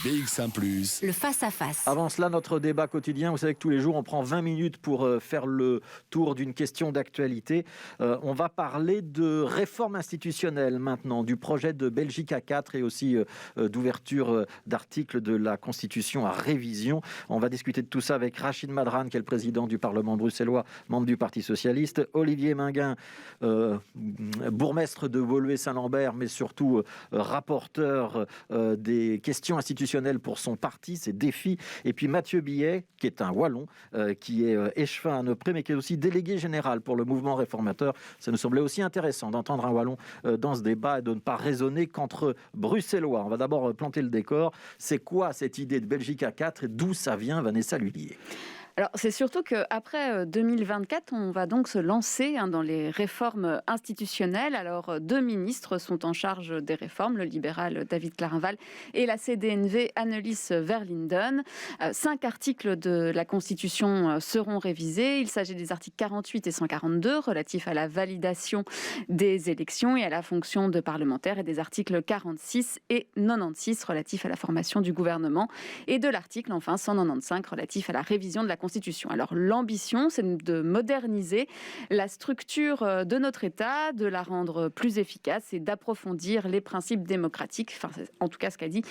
BX1+. Le face-à-face. Avant cela, notre débat quotidien, vous savez que tous les jours, on prend 20 minutes pour faire le tour d'une question d'actualité. On va parler de réforme institutionnelle maintenant, du projet de Belgique A4 et aussi d'ouverture d'articles de la Constitution à révision. On va discuter de tout ça avec Rachid Madrane, qui est le président du Parlement bruxellois, membre du Parti socialiste, Olivier Minguin, bourgmestre de Woluwe-Saint-Lambert, mais surtout rapporteur des questions institutionnelles pour son parti, ses défis. Et puis Mathieu Billet, qui est un Wallon, qui est échevin à Neupré, mais qui est aussi délégué général pour le mouvement réformateur. Ça nous semblait aussi intéressant d'entendre un Wallon dans ce débat et de ne pas raisonner qu'entre Bruxellois. On va d'abord planter le décor. C'est quoi cette idée de Belgique A4 et d'où ça vient, Vanessa Lullier? Alors, c'est surtout qu'après 2024, on va donc se lancer dans les réformes institutionnelles. Alors, 2 ministres sont en charge des réformes, le libéral David Clarinval et la CDNV Annelies Verlinden. 5 articles de la Constitution seront révisés. Il s'agit des articles 48 et 142 relatifs à la validation des élections et à la fonction de parlementaire, et des articles 46 et 96 relatifs à la formation du gouvernement, et de l'article enfin 195 relatif à la révision de la Constitution. Alors l'ambition, c'est de moderniser la structure de notre État, de la rendre plus efficace et d'approfondir les principes démocratiques. Enfin, c'est en tout cas ce qu'a dit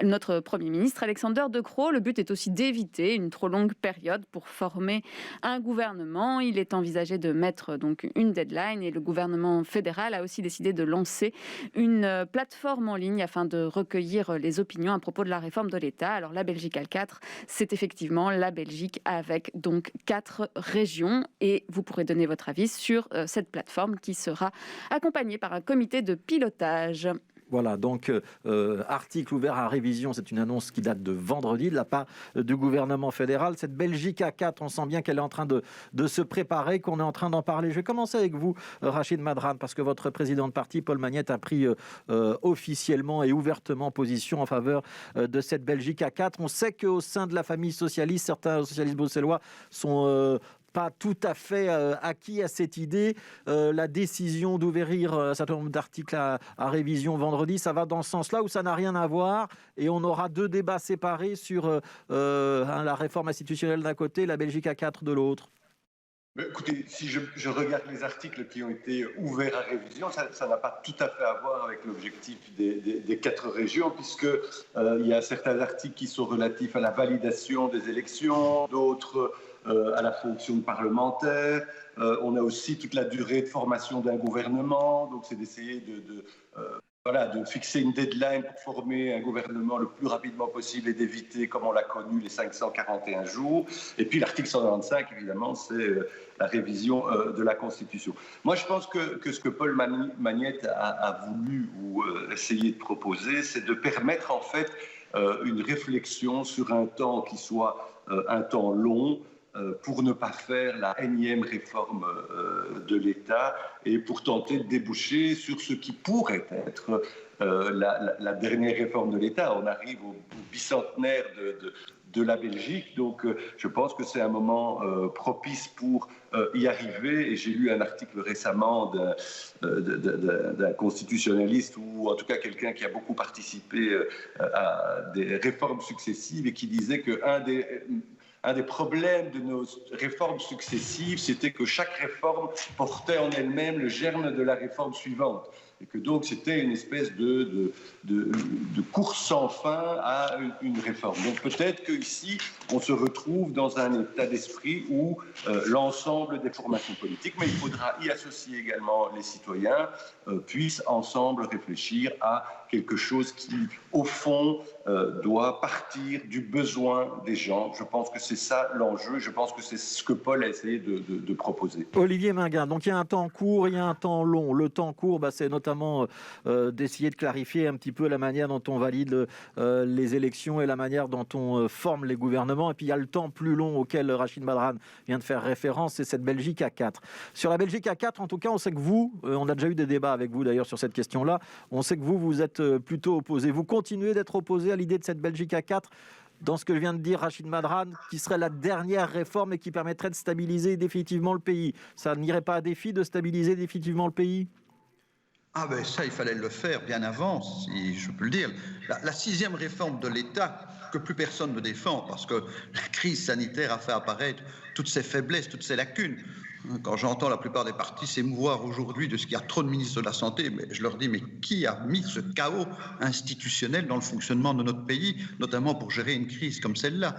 notre Premier ministre Alexander De Croo. Le but est aussi d'éviter une trop longue période pour former un gouvernement. Il est envisagé de mettre donc une deadline, et le gouvernement fédéral a aussi décidé de lancer une plateforme en ligne afin de recueillir les opinions à propos de la réforme de l'État. Alors la Belgique A4, c'est effectivement la Belgique avec donc 4 régions, et vous pourrez donner votre avis sur cette plateforme qui sera accompagnée par un comité de pilotage. Voilà, donc article ouvert à révision, c'est une annonce qui date de vendredi de la part du gouvernement fédéral. Cette Belgique A4, on sent bien qu'elle est en train de se préparer, qu'on est en train d'en parler. Je vais commencer avec vous, Rachid Madrane, parce que votre président de parti, Paul Magnette, a pris officiellement et ouvertement position en faveur de cette Belgique A4. On sait qu'au sein de la famille socialiste, certains socialistes bruxellois sont pas tout à fait acquis à cette idée. La décision d'ouvrir un certain nombre d'articles à révision vendredi, ça va dans ce sens-là ou ça n'a rien à voir, et on aura 2 débats séparés sur la réforme institutionnelle d'un côté, la Belgique A4 de l'autre? Écoutez, si je regarde les articles qui ont été ouverts à révision, ça n'a pas tout à fait à voir avec l'objectif des 4 régions, puisque il y a certains articles qui sont relatifs à la validation des élections, d'autres à la fonction parlementaire. On a aussi toute la durée de formation d'un gouvernement, donc c'est d'essayer de fixer une deadline pour former un gouvernement le plus rapidement possible et d'éviter, comme on l'a connu, les 541 jours. Et puis l'article 195, évidemment, c'est la révision de la Constitution. Moi, je pense que ce que Paul Magnette a voulu ou essayé de proposer, c'est de permettre en fait une réflexion sur un temps qui soit un temps long, pour ne pas faire la énième réforme de l'État et pour tenter de déboucher sur ce qui pourrait être la dernière réforme de l'État. On arrive au bicentenaire de la Belgique, donc je pense que c'est un moment propice pour y arriver. Et j'ai lu un article récemment d'un constitutionnaliste, ou en tout cas quelqu'un qui a beaucoup participé à des réformes successives, et qui disait qu'un des problèmes de nos réformes successives, c'était que chaque réforme portait en elle-même le germe de la réforme suivante. Et que donc c'était une espèce de course sans fin à une réforme. Donc peut-être qu'ici, on se retrouve dans un état d'esprit où l'ensemble des formations politiques, mais il faudra y associer également les citoyens, puissent ensemble réfléchir à quelque chose qui, au fond, doit partir du besoin des gens. Je pense que c'est ça l'enjeu. Je pense que c'est ce que Paul a essayé de proposer. Olivier Minguin, donc il y a un temps court, il y a un temps long. Le temps court, c'est notamment d'essayer de clarifier un petit peu la manière dont on valide les élections et la manière dont on forme les gouvernements. Et puis il y a le temps plus long auquel Rachid Madrane vient de faire référence, c'est cette Belgique A4. Sur la Belgique A4, en tout cas, on sait que vous, on a déjà eu des débats avec vous d'ailleurs sur cette question-là, on sait que vous êtes plutôt opposé. Vous continuez d'être opposé à l'idée de cette Belgique A4 dans ce que vient de dire Rachid Madrane, qui serait la dernière réforme et qui permettrait de stabiliser définitivement le pays. Ça n'irait pas à défi de stabiliser définitivement le pays ? Ah ben ça, il fallait le faire bien avant, si je peux le dire. La sixième réforme de l'État, que plus personne ne défend, parce que la crise sanitaire a fait apparaître toutes ces faiblesses, toutes ces lacunes. Quand j'entends la plupart des partis s'émouvoir aujourd'hui de ce qu'il y a trop de ministres de la Santé, mais je leur dis, mais qui a mis ce chaos institutionnel dans le fonctionnement de notre pays, notamment pour gérer une crise comme celle-là,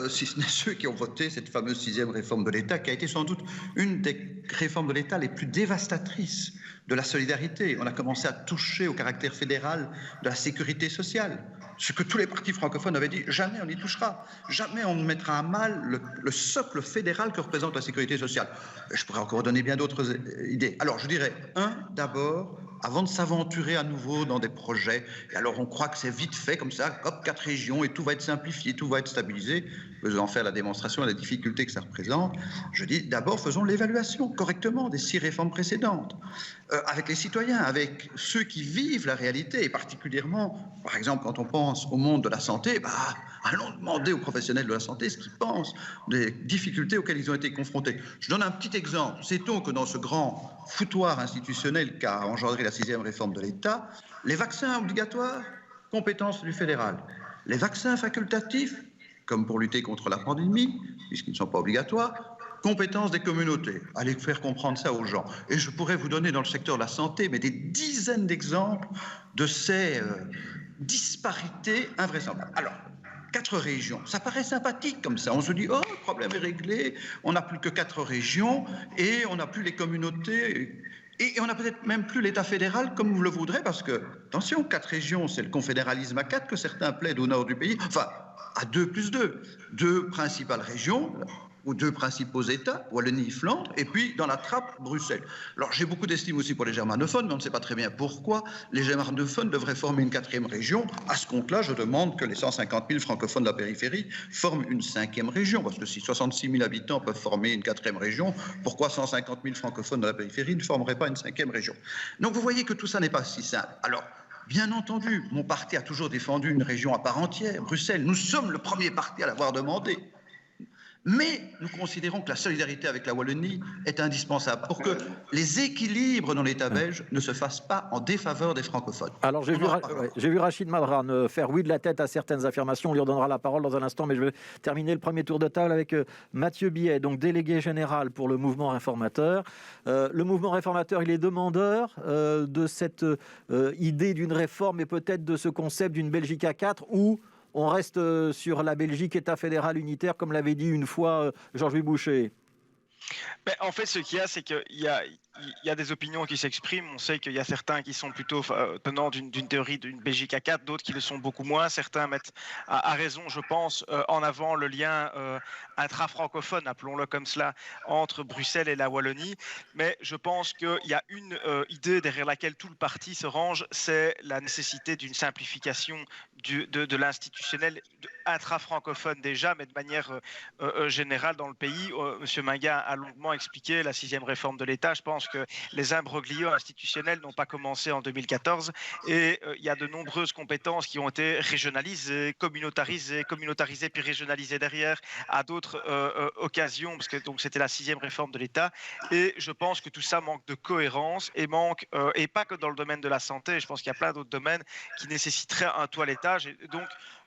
si ce n'est ceux qui ont voté cette fameuse sixième réforme de l'État, qui a été sans doute une des réformes de l'État les plus dévastatrices de la solidarité. On a commencé à toucher au caractère fédéral de la sécurité sociale. Ce que tous les partis francophones avaient dit, jamais on n'y touchera, jamais on ne mettra à mal le socle fédéral que représente la sécurité sociale. Je pourrais encore donner bien d'autres idées. Alors je dirais, d'abord, avant de s'aventurer à nouveau dans des projets, et alors on croit que c'est vite fait comme ça, hop, 4 régions et tout va être simplifié, tout va être stabilisé, faisant faire la démonstration de la difficulté que ça représente, je dis d'abord faisons l'évaluation correctement des 6 réformes précédentes, avec les citoyens, avec ceux qui vivent la réalité, et particulièrement, par exemple, quand on pense au monde de la santé, allons demander aux professionnels de la santé ce qu'ils pensent des difficultés auxquelles ils ont été confrontés. Je donne un petit exemple. Sait-on que dans ce grand foutoir institutionnel qu'a engendré la sixième réforme de l'État, les vaccins obligatoires, compétence du fédéral. Les vaccins facultatifs, comme pour lutter contre la pandémie, puisqu'ils ne sont pas obligatoires, compétence des communautés. Allez faire comprendre ça aux gens. Et je pourrais vous donner dans le secteur de la santé, mais des dizaines d'exemples de ces disparités invraisemblables. Alors, 4 régions, ça paraît sympathique comme ça. On se dit, oh, le problème est réglé, on n'a plus que 4 régions et on n'a plus les communautés et on n'a peut-être même plus l'État fédéral comme vous le voudrez parce que, attention, 4 régions, c'est le confédéralisme à 4 que certains plaident au nord du pays, enfin, à 2 plus 2. 2 principales régions ou 2 principaux États, Wallonie, Flandre, et puis dans la trappe, Bruxelles. Alors j'ai beaucoup d'estime aussi pour les germanophones, mais on ne sait pas très bien pourquoi les germanophones devraient former une 4e région. À ce compte-là, je demande que les 150 000 francophones de la périphérie forment une 5e région, parce que si 66 000 habitants peuvent former une 4e région, pourquoi 150 000 francophones de la périphérie ne formeraient pas une 5e région? Donc vous voyez que tout ça n'est pas si simple. Alors, bien entendu, mon parti a toujours défendu une région à part entière, Bruxelles. Nous sommes le premier parti à l'avoir demandé. Mais nous considérons que la solidarité avec la Wallonie est indispensable pour que les équilibres dans l'État belge ne se fassent pas en défaveur des francophones. Alors j'ai vu Rachid Madran faire oui de la tête à certaines affirmations. On lui redonnera la parole dans un instant, mais je vais terminer le premier tour de table avec Mathieu Billet, donc délégué général pour le mouvement réformateur. Le mouvement réformateur, il est demandeur de cette idée d'une réforme et peut-être de ce concept d'une Belgique à 4 où on reste sur la Belgique, État fédéral unitaire, comme l'avait dit une fois Georges-Louis Boucher. Ben, en fait, ce qu'il y a, c'est qu'il y a des opinions qui s'expriment. On sait qu'il y a certains qui sont plutôt tenants d'une théorie d'une Belgique à 4, d'autres qui le sont beaucoup moins. Certains mettent à raison, je pense, en avant le lien intra-francophone, appelons-le comme cela, entre Bruxelles et la Wallonie. Mais je pense qu'il y a une idée derrière laquelle tout le parti se range, c'est la nécessité d'une simplification de l'institutionnel intra-francophone déjà, mais de manière générale dans le pays. Monsieur Minga a longuement expliqué la sixième réforme de l'État. Je pense que les imbroglios institutionnels n'ont pas commencé en 2014 et il y a de nombreuses compétences qui ont été régionalisées, communautarisées puis régionalisées derrière à d'autres occasions, parce que donc c'était la sixième réforme de l'État. Et je pense que tout ça manque de cohérence et pas que dans le domaine de la santé. Je pense qu'il y a plein d'autres domaines qui nécessiteraient un toilettage. Et donc,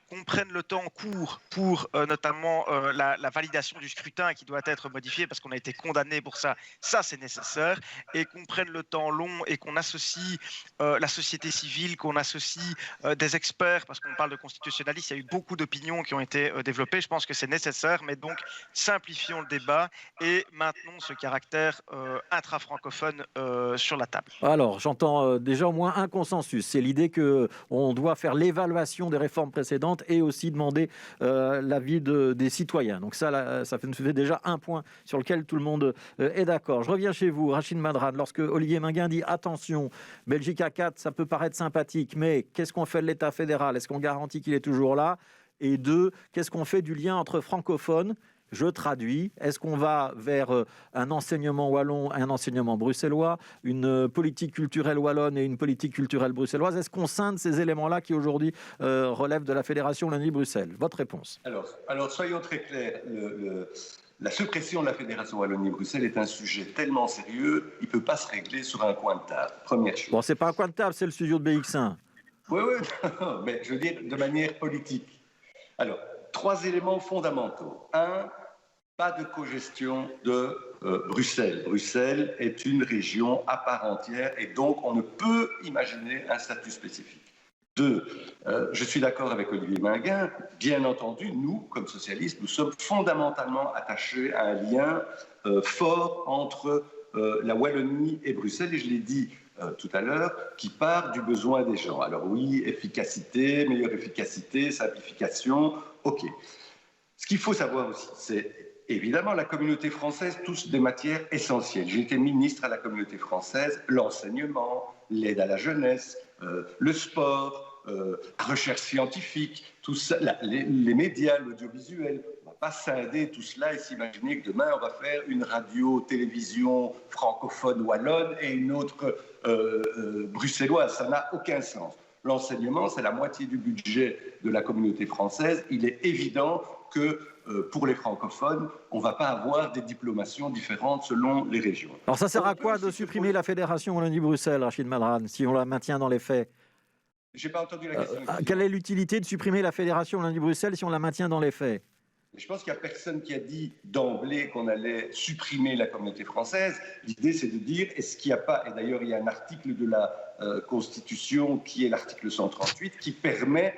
qu'on prenne le temps court pour notamment la validation du scrutin qui doit être modifié parce qu'on a été condamné pour ça, ça c'est nécessaire, et qu'on prenne le temps long et qu'on associe la société civile, qu'on associe des experts, parce qu'on parle de constitutionnalistes, il y a eu beaucoup d'opinions qui ont été développées, je pense que c'est nécessaire, mais donc simplifions le débat et maintenons ce caractère intra-francophone sur la table. Alors, j'entends déjà au moins un consensus, c'est l'idée qu'on doit faire l'évaluation des réformes précédentes et aussi demander l'avis des citoyens. Donc ça fait déjà un point sur lequel tout le monde est d'accord. Je reviens chez vous, Rachid Madran. Lorsque Olivier Minguin dit « Attention, Belgique à 4, ça peut paraître sympathique, mais qu'est-ce qu'on fait de l'État fédéral? Est-ce qu'on garantit qu'il est toujours là ?» Et 2, qu'est-ce qu'on fait du lien entre francophones? Je traduis, est-ce qu'on va vers un enseignement wallon, un enseignement bruxellois, une politique culturelle wallonne et une politique culturelle bruxelloise? Est-ce qu'on scinde ces éléments-là qui aujourd'hui relèvent de la Fédération Wallonie-Bruxelles? Votre réponse? Alors, soyons très clairs. la suppression de la Fédération Wallonie-Bruxelles est un sujet tellement sérieux, il ne peut pas se régler sur un coin de table, première chose. Bon, c'est pas un coin de table, c'est le studio de BX1. Oui, mais je veux dire de manière politique. Alors, 3 éléments fondamentaux. 1, pas de cogestion de Bruxelles. Bruxelles est une région à part entière et donc on ne peut imaginer un statut spécifique. 2, je suis d'accord avec Olivier Minguin, bien entendu, nous, comme socialistes, nous sommes fondamentalement attachés à un lien fort entre la Wallonie et Bruxelles, et je l'ai dit tout à l'heure, qui part du besoin des gens. Alors oui, efficacité, meilleure efficacité, simplification, ok. Ce qu'il faut savoir aussi, c'est évidemment la communauté française touche des matières essentielles. J'ai été ministre à la communauté française, l'enseignement, l'aide à la jeunesse, le sport, recherche scientifique, tout ça, les médias, l'audiovisuel. On ne va pas scinder tout cela et s'imaginer que demain on va faire une radio-télévision francophone wallonne et une autre bruxelloise. Ça n'a aucun sens. L'enseignement, c'est la moitié du budget de la communauté française. Il est évident que pour les francophones, on ne va pas avoir des diplomations différentes selon les régions. Alors ça sert à quoi de supprimer la Fédération Wallonie-Bruxelles, Rachid Madrane, si on la maintient dans les faits? Je n'ai pas entendu la question. Quelle est l'utilité de supprimer la Fédération Wallonie-Bruxelles si on la maintient dans les faits? Je pense qu'il n'y a personne qui a dit d'emblée qu'on allait supprimer la communauté française. L'idée, c'est de dire, est-ce qu'il n'y a pas, et d'ailleurs il y a un article de la Constitution qui est l'article 138 qui permet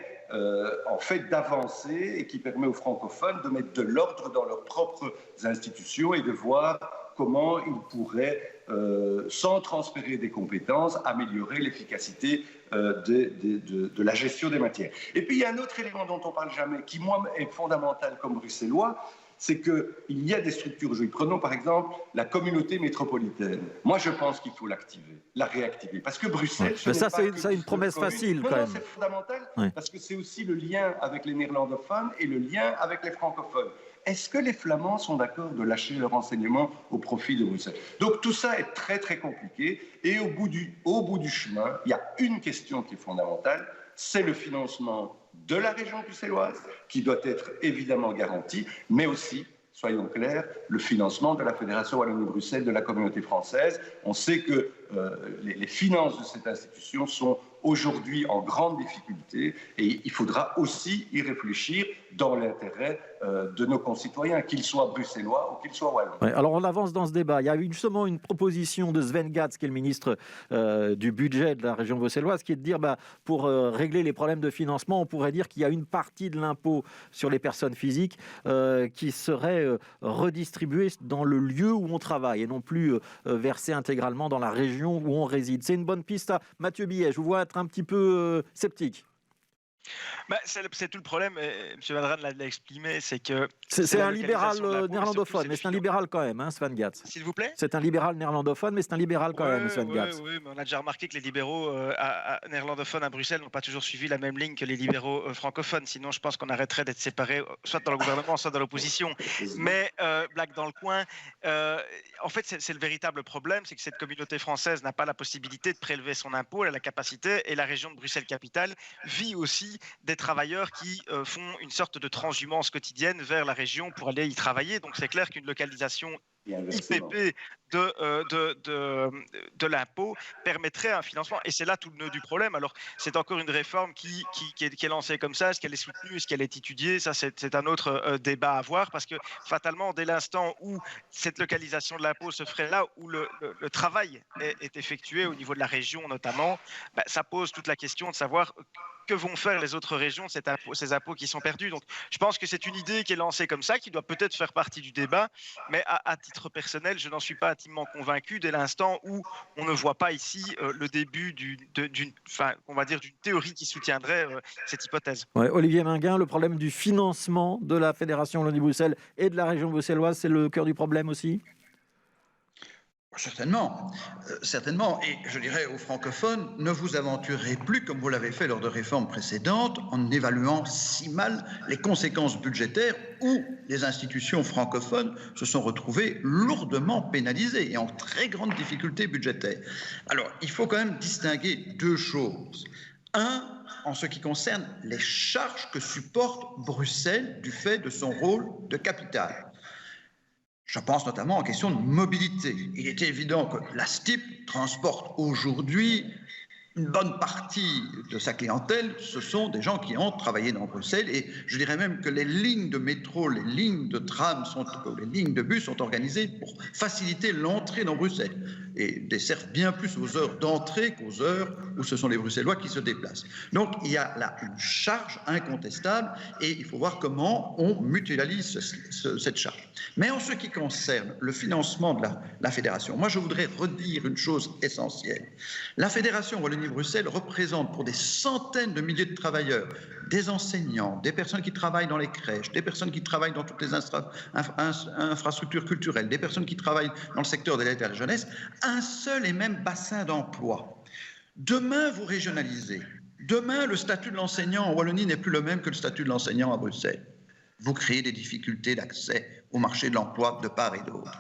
en fait d'avancer et qui permet aux francophones de mettre de l'ordre dans leurs propres institutions et de voir comment ils pourraient, sans transférer des compétences, améliorer l'efficacité de la gestion des matières. Et puis il y a un autre élément dont on ne parle jamais, qui moi est fondamental comme bruxellois, c'est qu'il y a des structures aujourd'hui. Prenons par exemple la communauté métropolitaine. Moi je pense qu'il faut l'activer, la réactiver, parce que Bruxelles... Mais ça c'est une promesse facile quand même. C'est fondamental, parce que c'est aussi le lien avec les néerlandophones et le lien avec les francophones. Est-ce que les Flamands sont d'accord de lâcher leur enseignement au profit de Bruxelles? Donc tout ça est très très compliqué et au bout du chemin, il y a une question qui est fondamentale, c'est le financement de la région bruxelloise qui doit être évidemment garanti, mais aussi, soyons clairs, le financement de la Fédération Wallonie-Bruxelles, de la communauté française. On sait que les finances de cette institution sont aujourd'hui en grande difficulté et il faudra aussi y réfléchir dans l'intérêt de nos concitoyens, qu'ils soient bruxellois ou qu'ils soient wallons. Ouais, alors on avance dans ce débat. Il y a justement une proposition de Sven Gatz, qui est le ministre du budget de la région bruxelloise, qui est de dire, pour régler les problèmes de financement, on pourrait dire qu'il y a une partie de l'impôt sur les personnes physiques qui serait redistribuée dans le lieu où on travaille et non plus versée intégralement dans la région où on réside. C'est une bonne piste. Mathieu Billet, je vous vois être un petit peu sceptique. C'est tout le problème, M. Madrane l'a exprimé, c'est que... C'est un libéral néerlandophone, mais c'est un libéral quand même, Sven Gatz. S'il vous plaît? C'est un libéral néerlandophone, mais c'est un libéral quand même, Sven Gatz. Oui, mais on a déjà remarqué que les libéraux néerlandophones à Bruxelles n'ont pas toujours suivi la même ligne que les libéraux francophones, sinon je pense qu'on arrêterait d'être séparés, soit dans le gouvernement, soit dans l'opposition. Mais, blague dans le coin, en fait c'est le véritable problème, c'est que cette communauté française n'a pas la possibilité de prélever son impôt, elle a la capacité, et la région de Bruxelles-Capitale vit aussi des travailleurs qui font une sorte de transhumance quotidienne vers la région pour aller y travailler. Donc c'est clair qu'une localisation IPP de l'impôt permettrait un financement. Et c'est là tout le nœud du problème. Alors c'est encore une réforme qui est lancée comme ça. Est-ce qu'elle est soutenue? Est-ce qu'elle est étudiée? Ça, c'est un autre débat à voir, parce que fatalement, dès l'instant où cette localisation de l'impôt se ferait là où le travail est effectué au niveau de la région notamment, ça pose toute la question de savoir que vont faire les autres régions de ces impôts qui sont perdus. Donc je pense que c'est une idée qui est lancée comme ça, qui doit peut-être faire partie du débat, mais à titre personnel, je n'en suis pas intimement convaincu dès l'instant où on ne voit pas ici le début d'une théorie qui soutiendrait cette hypothèse. Ouais, Olivier Minguin, le problème du financement de la Fédération Wallonie-Bruxelles et de la région bruxelloise, c'est le cœur du problème aussi? Certainement, certainement. Et je dirais aux francophones, ne vous aventurez plus, comme vous l'avez fait lors de réformes précédentes, en évaluant si mal les conséquences budgétaires où les institutions francophones se sont retrouvées lourdement pénalisées et en très grande difficulté budgétaire. Alors, il faut quand même distinguer deux choses. Un, en ce qui concerne les charges que supporte Bruxelles du fait de son rôle de capitale. Je pense notamment en question de mobilité. Il est évident que la STIP transporte aujourd'hui une bonne partie de sa clientèle, ce sont des gens qui ont travaillé dans Bruxelles, et je dirais même que les lignes de métro, les lignes de tram, les lignes de bus sont organisées pour faciliter l'entrée dans Bruxelles et desservent bien plus aux heures d'entrée qu'aux heures où ce sont les Bruxellois qui se déplacent. Donc il y a là une charge incontestable et il faut voir comment on mutualise cette charge. Mais en ce qui concerne le financement de la fédération, moi je voudrais redire une chose essentielle. La fédération Wallonie-Bruxelles représente pour des centaines de milliers de travailleurs, des enseignants, des personnes qui travaillent dans les crèches, des personnes qui travaillent dans toutes les infrastructures culturelles, des personnes qui travaillent dans le secteur de l'aide à la jeunesse, un seul et même bassin d'emploi. Demain, vous régionalisez. Demain, le statut de l'enseignant en Wallonie n'est plus le même que le statut de l'enseignant à Bruxelles. Vous créez des difficultés d'accès au marché de l'emploi de part et d'autre.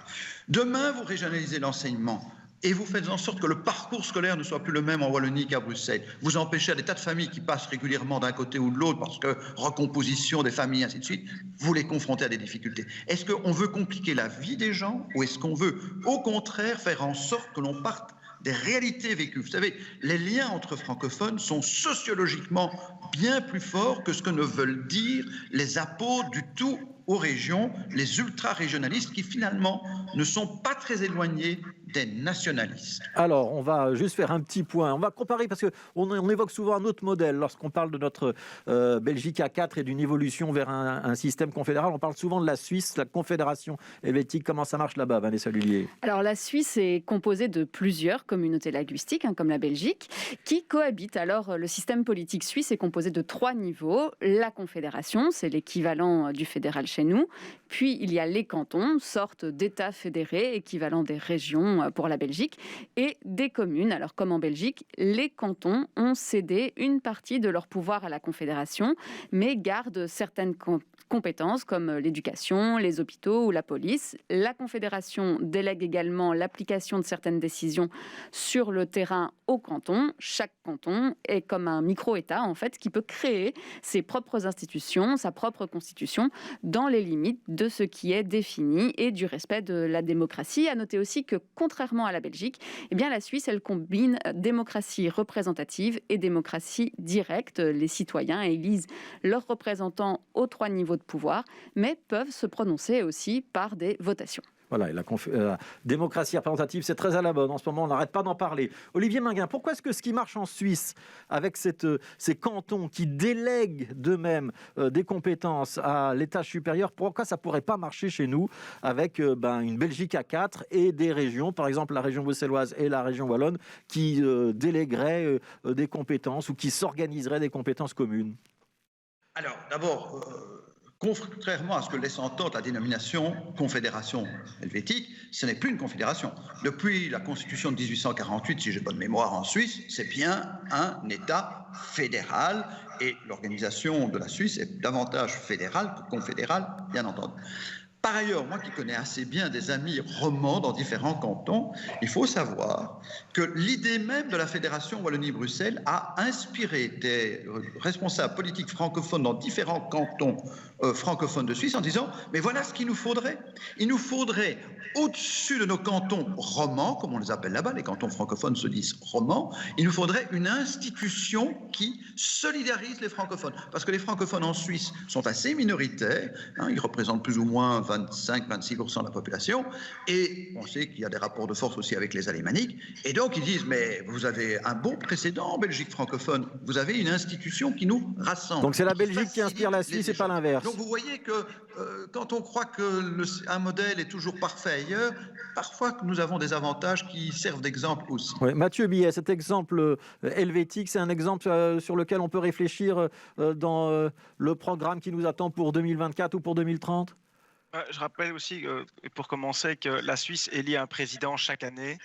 Demain, vous régionalisez l'enseignement et vous faites en sorte que le parcours scolaire ne soit plus le même en Wallonie qu'à Bruxelles. Vous empêchez à des tas de familles qui passent régulièrement d'un côté ou de l'autre parce que recomposition des familles, ainsi de suite, vous les confrontez à des difficultés. Est-ce qu'on veut compliquer la vie des gens ou est-ce qu'on veut, au contraire, faire en sorte que l'on parte des réalités vécues? Vous savez, les liens entre francophones sont sociologiquement bien plus forts que ce que ne veulent dire les apôtres du tout aux régions, les ultra-régionalistes qui finalement ne sont pas très éloignés des nationalistes. Alors, on va juste faire un petit point. On va comparer parce qu'on évoque souvent un autre modèle. Lorsqu'on parle de notre Belgique A4 et d'une évolution vers un système confédéral, on parle souvent de la Suisse, la Confédération helvétique. Comment ça marche là-bas, Vanessa Lullier? Alors, la Suisse est composée de plusieurs communautés linguistiques, comme la Belgique, qui cohabitent. Alors, le système politique suisse est composé de 3 niveaux. La Confédération, c'est l'équivalent du fédéral chez nous. Puis, il y a les cantons, sorte d'États fédérés, équivalent des régions pour la Belgique, et des communes. Alors, comme en Belgique, les cantons ont cédé une partie de leur pouvoir à la Confédération, mais gardent certaines compétences comme l'éducation, les hôpitaux ou la police. La Confédération délègue également l'application de certaines décisions sur le terrain au canton. Chaque canton est comme un micro-État, en fait, qui peut créer ses propres institutions, sa propre constitution, dans les limites de ce qui est défini et du respect de la démocratie. À noter aussi que, contrairement à la Belgique, eh bien, la Suisse, elle combine démocratie représentative et démocratie directe. Les citoyens élisent leurs représentants aux 3 niveaux de pouvoir, mais peuvent se prononcer aussi par des votations. Voilà, et la démocratie représentative, c'est très à la mode. En ce moment, on n'arrête pas d'en parler. Olivier Minguin, pourquoi est-ce que ce qui marche en Suisse, avec ces cantons qui délèguent d'eux-mêmes des compétences à l'étage supérieur, pourquoi ça ne pourrait pas marcher chez nous avec une Belgique à 4 et des régions, par exemple la région bruxelloise et la région wallonne, qui délégueraient des compétences ou qui s'organiseraient des compétences communes? Alors, d'abord... contrairement à ce que laisse entendre la dénomination Confédération helvétique, ce n'est plus une confédération. Depuis la Constitution de 1848, si j'ai bonne mémoire en Suisse, c'est bien un État fédéral et l'organisation de la Suisse est davantage fédérale que confédérale, bien entendu. Par ailleurs, moi qui connais assez bien des amis romans dans différents cantons, il faut savoir que l'idée même de la Fédération Wallonie-Bruxelles a inspiré des responsables politiques francophones dans différents cantons francophones de Suisse en disant « mais voilà ce qu'il nous faudrait. Il nous faudrait, au-dessus de nos cantons romans, comme on les appelle là-bas, les cantons francophones se disent romans, il nous faudrait une institution qui solidarise les francophones. Parce que les francophones en Suisse sont assez minoritaires, ils représentent plus ou moins 25-26% de la population, et on sait qu'il y a des rapports de force aussi avec les alémaniques, et donc ils disent, mais vous avez un bon précédent en Belgique francophone, vous avez une institution qui nous rassemble. Donc c'est la Belgique qui inspire la Suisse et pas l'inverse. Donc vous voyez que quand on croit qu'un modèle est toujours parfait ailleurs, parfois nous avons des avantages qui servent d'exemple aussi. Oui, Mathieu Billet, cet exemple helvétique, c'est un exemple sur lequel on peut réfléchir dans le programme qui nous attend pour 2024 ou pour 2030 ? Je rappelle aussi, pour commencer, que la Suisse élit un président chaque année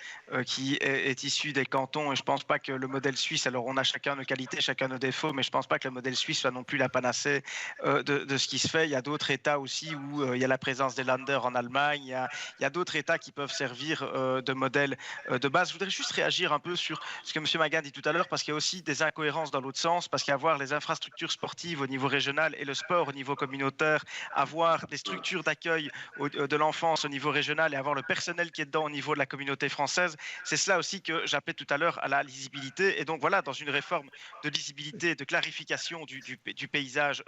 qui est issu des cantons. Et je ne pense pas que le modèle suisse, alors on a chacun nos qualités, chacun nos défauts, mais je ne pense pas que le modèle suisse soit non plus la panacée de ce qui se fait. Il y a d'autres États aussi où il y a la présence des Länder en Allemagne. Il y a d'autres États qui peuvent servir de modèle de base. Je voudrais juste réagir un peu sur ce que M. Maguin dit tout à l'heure, parce qu'il y a aussi des incohérences dans l'autre sens, parce qu'avoir les infrastructures sportives au niveau régional et le sport au niveau communautaire, avoir des structures d'accueil d'accueil de l'enfance au niveau régional et avoir le personnel qui est dedans au niveau de la communauté française. C'est cela aussi que j'appelais tout à l'heure à la lisibilité. Et donc voilà, dans une réforme de lisibilité, de clarification du paysage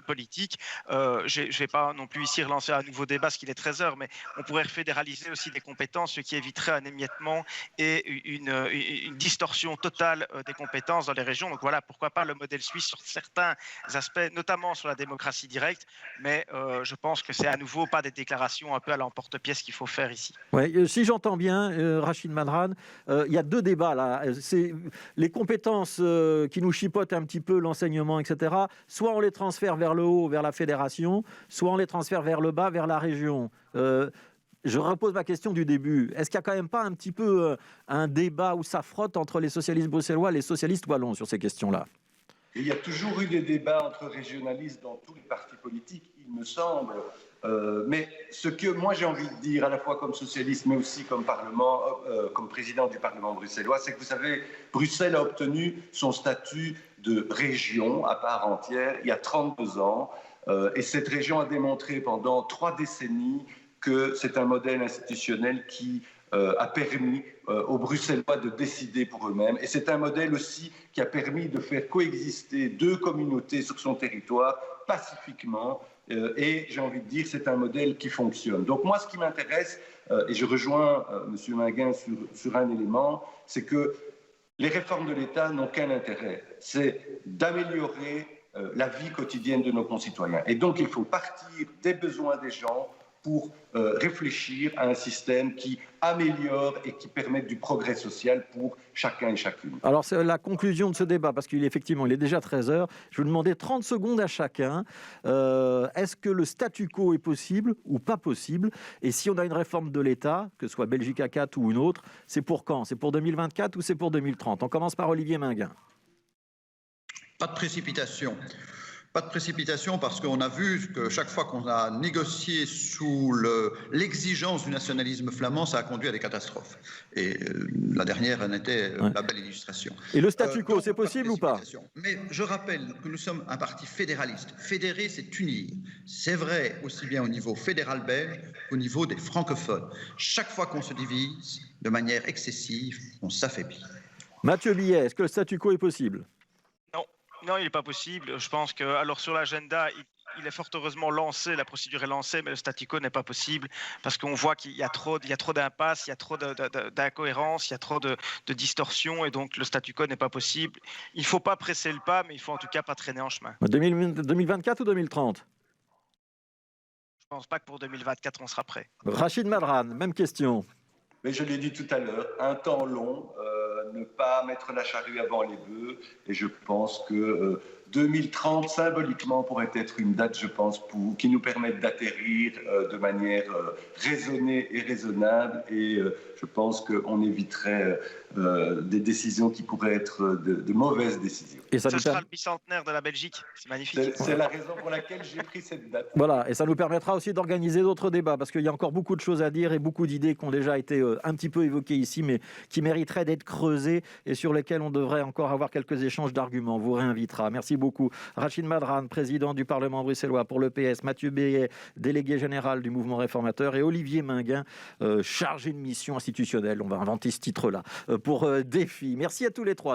politique, je ne vais pas non plus ici relancer un nouveau débat, parce qu'il est 13h, mais on pourrait fédéraliser aussi des compétences, ce qui éviterait un émiettement et une distorsion totale des compétences dans les régions. Donc voilà, pourquoi pas le modèle suisse sur certains aspects, notamment sur la démocratie directe, mais je pense que c'est à nouveau pas des déclarations un peu à l'emporte-pièce qu'il faut faire ici. Ouais, si j'entends bien, Rachid Madran, il y a deux débats là. C'est les compétences qui nous chipotent un petit peu, l'enseignement, etc. Soit on les transfère vers le haut, vers la fédération, soit on les transfère vers le bas, vers la région. Je repose ma question du début. Est-ce qu'il n'y a quand même pas un petit peu un débat où ça frotte entre les socialistes bruxellois et les socialistes wallons sur ces questions-là? Il y a toujours eu des débats entre régionalistes dans tous les partis politiques, il me semble. Mais ce que moi j'ai envie de dire, à la fois comme socialiste, mais aussi comme président du Parlement bruxellois, c'est que vous savez, Bruxelles a obtenu son statut de région à part entière il y a 32 ans. Et cette région a démontré pendant 3 décennies que c'est un modèle institutionnel qui a permis aux Bruxellois de décider pour eux-mêmes. Et c'est un modèle aussi qui a permis de faire coexister 2 communautés sur son territoire pacifiquement. Et j'ai envie de dire, c'est un modèle qui fonctionne. Donc moi, ce qui m'intéresse, et je rejoins M. Minguin sur un élément, c'est que les réformes de l'État n'ont qu'un intérêt, c'est d'améliorer la vie quotidienne de nos concitoyens. Et donc, il faut partir des besoins des gens pour réfléchir à un système qui améliore et qui permette du progrès social pour chacun et chacune. Alors, c'est la conclusion de ce débat, parce qu'il est déjà 13h. Je vais vous demander 30 secondes à chacun. Est-ce que le statu quo est possible ou pas possible? Et si on a une réforme de l'État, que ce soit Belgica 4 ou une autre, c'est pour quand? C'est pour 2024 ou c'est pour 2030? On commence par Olivier Minguin. Pas de précipitation. Pas de précipitation parce qu'on a vu que chaque fois qu'on a négocié sous l'exigence du nationalisme flamand, ça a conduit à des catastrophes. Et la dernière en était la belle illustration. Et le statu quo, c'est possible ou pas? Mais je rappelle que nous sommes un parti fédéraliste. Fédérer, c'est unir. C'est vrai aussi bien au niveau fédéral belge qu'au niveau des francophones. Chaque fois qu'on se divise de manière excessive, on s'affaiblit. Mathieu Billet, est-ce que le statu quo est possible? Non, il n'est pas possible. Je pense que, alors sur l'agenda, il est fort heureusement lancé, la procédure est lancée, mais le statu quo n'est pas possible parce qu'on voit qu'il y a trop d'impasses, il y a trop d'incohérences, il y a trop de distorsions et donc le statu quo n'est pas possible. Il ne faut pas presser le pas, mais il faut en tout cas pas traîner en chemin. 2024 ou 2030? Je ne pense pas que pour 2024, on sera prêt. Rachid Madran, même question. Mais je l'ai dit tout à l'heure, un temps long, ne pas mettre la charrue avant les bœufs. Et je pense que 2030, symboliquement, pourrait être une date, je pense, qui nous permette d'atterrir de manière raisonnée et raisonnable. Et je pense qu'on éviterait des décisions qui pourraient être de mauvaises décisions. Et ça sera le bicentenaire de la Belgique. C'est magnifique. C'est la raison pour laquelle j'ai pris cette date. Voilà, et ça nous permettra aussi d'organiser d'autres débats, parce qu'il y a encore beaucoup de choses à dire et beaucoup d'idées qui ont déjà été un petit peu évoquées ici, mais qui mériteraient d'être creusées et sur lesquelles on devrait encore avoir quelques échanges d'arguments. On vous réinvitera. Merci beaucoup. Rachid Madran, président du Parlement bruxellois pour le PS, Mathieu Billet, délégué général du mouvement réformateur, et Olivier Minguin, chargé de mission institutionnelle, on va inventer ce titre-là, pour Défi. Merci à tous les trois.